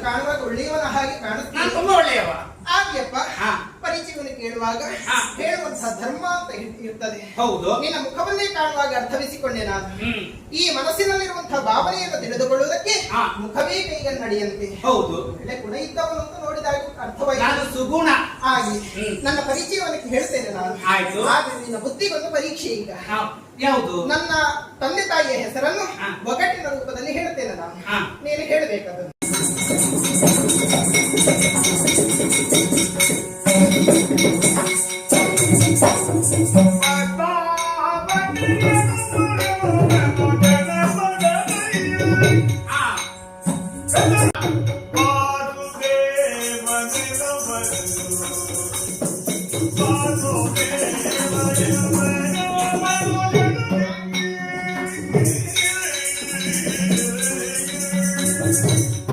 ಕಾಣುವಾಗ ಒಳ್ಳೆಯವನ ಹಾಗೆ ನಾನು ಕಾಣುತ್ತೀನಿ. ತುಂಬಾ ಒಳ್ಳೆಯವ. ಆಗ್ಯಪ್ಪ, ಹಾ. ಪರಿಚಯವನ್ನು ಕೇಳುವಾಗ ಹೇಳುವಂತಹ ಧರ್ಮ ಅಂತ ಇರ್ತದೆ. ಹೌದು. ನಿನ್ನ ಮುಖವನ್ನೇ ಕಾಣುವಾಗ ಅರ್ಥವಿಸಿಕೊಂಡೆ ನಾನು. ಹ್ಮ್. ಈ ಮನಸ್ಸಿನಲ್ಲಿರುವಂತಹ ಭಾವನೆಯನ್ನು ತಿಳಿದುಕೊಳ್ಳುವುದಕ್ಕೆ ಮುಖವೇ ಕೈಗನ್ನಡಿಯಂತೆ. ಹೌದು. ಒಳ್ಳೆ ಗುಣ ಇದ್ದವನು ಅಂತ ನೋಡಿದಾಗ ಅರ್ಥವಾಯಿತು. ನಾನು ಸುಗುಣ ಆಗಿ ನನ್ನ ಪರಿಚಯವನ್ನು ಹೇಳ್ತೇನೆ ನಾನು. ಆಯ್ತು. ಆದ್ರೆ ನಿನ್ನ ಬುದ್ಧಿಗೊಂದು ಪರೀಕ್ಷೆ ಈಗ. ಯಾವುದು? ನನ್ನ ತಂದೆ ತಾಯಿಯ ಹೆಸರನ್ನು ಒಗಟಿನ ರೂಪದಲ್ಲಿ ಹೇಳ್ತೇನೆ ನಾನು. ನೀನು ಹೇಳಬೇಕಾದದ್ದು.